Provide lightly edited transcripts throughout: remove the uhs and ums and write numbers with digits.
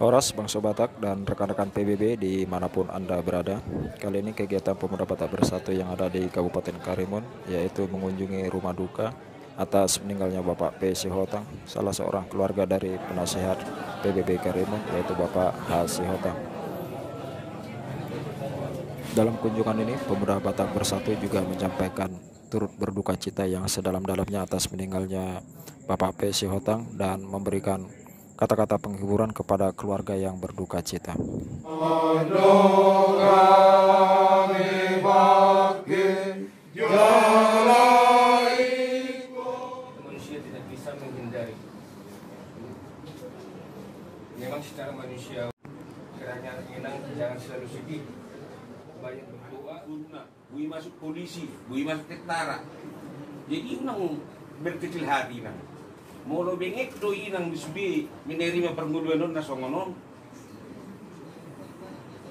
Horas, Bangsa Batak, dan rekan-rekan PBB dimanapun Anda berada. Kali ini kegiatan Pemuda Batak Bersatu yang ada di Kabupaten Karimun, yaitu mengunjungi rumah duka atas meninggalnya Bapak P. Sihotang, salah seorang keluarga dari penasehat PBB Karimun, yaitu Bapak H. Sihotang. Dalam kunjungan ini, Pemuda Batak Bersatu juga menyampaikan turut berduka cita yang sedalam-dalamnya atas meninggalnya Bapak P. Sihotang dan memberikan kata-kata penghiburan kepada keluarga yang berduka cita. Manusia tidak bisa menghindari. Memang secara manusia, kiranya inang jangan selalu sedih. Banyak berdoa. Bui masuk polisi, bui masuk tentara. Jadi inang berkecil hati nang. Molo bengek do inang bisbi menerima perguluan na songonon.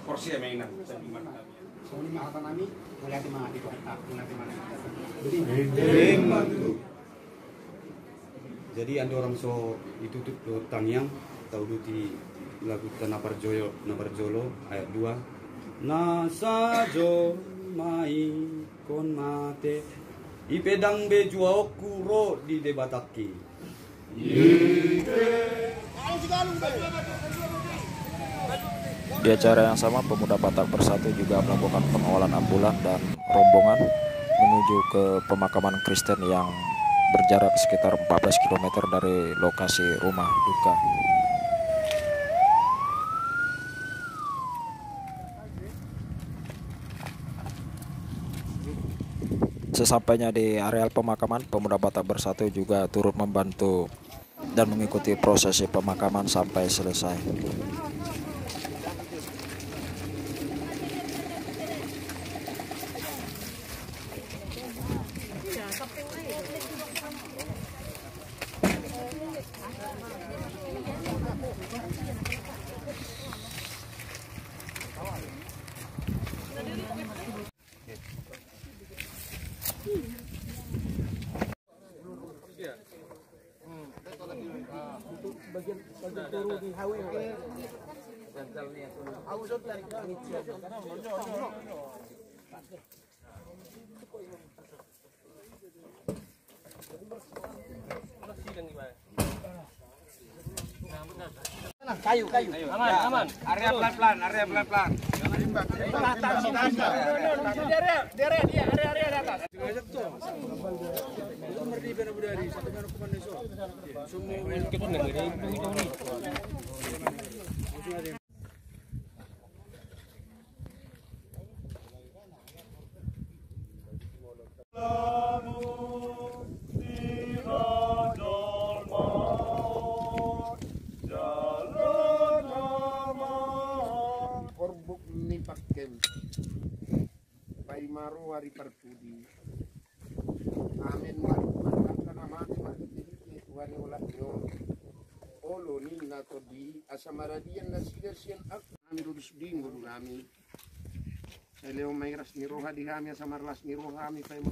Porsi ama inang sabi man kami. So ni makata nami melihat mga dito at melihat mana. Jadi ada orang so itu tuh tanyang tahu di lagu Napar Jolo ayat 2. Nasajo mai kon mate ipedang bejua okuro di debataki. Di acara yang sama, Pemuda Batak Bersatu juga melakukan pengawalan ambulan dan rombongan menuju ke pemakaman Kristen yang berjarak sekitar 14 km dari lokasi rumah duka. Sesampainya di areal pemakaman, Pemuda Batak Bersatu juga turut membantu dan mengikuti prosesi pemakaman sampai selesai. Kayu. Aman. Area pelan-pelan. Area di atas. Korbuk ni pakem pai maru hari perpudi amin markan amati mati wari ulah yo olo ni na to di asamaradian na sian ak amin rudus dingo kami eleo may ras ni roha di kami asamarlas ni roha kami pai mo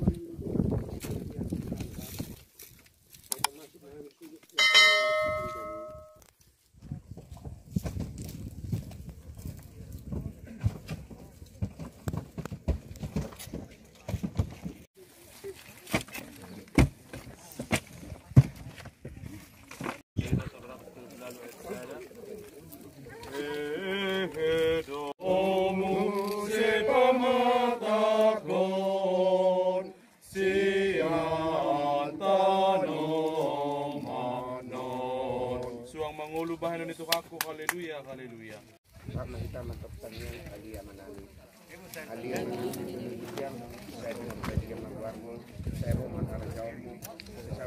Suang mangulubahan nito kako, haleluya. karena kita mentapkan yang alia manami alia manami yang saya dengan mengeluarmu saya mau makan jauhmu saya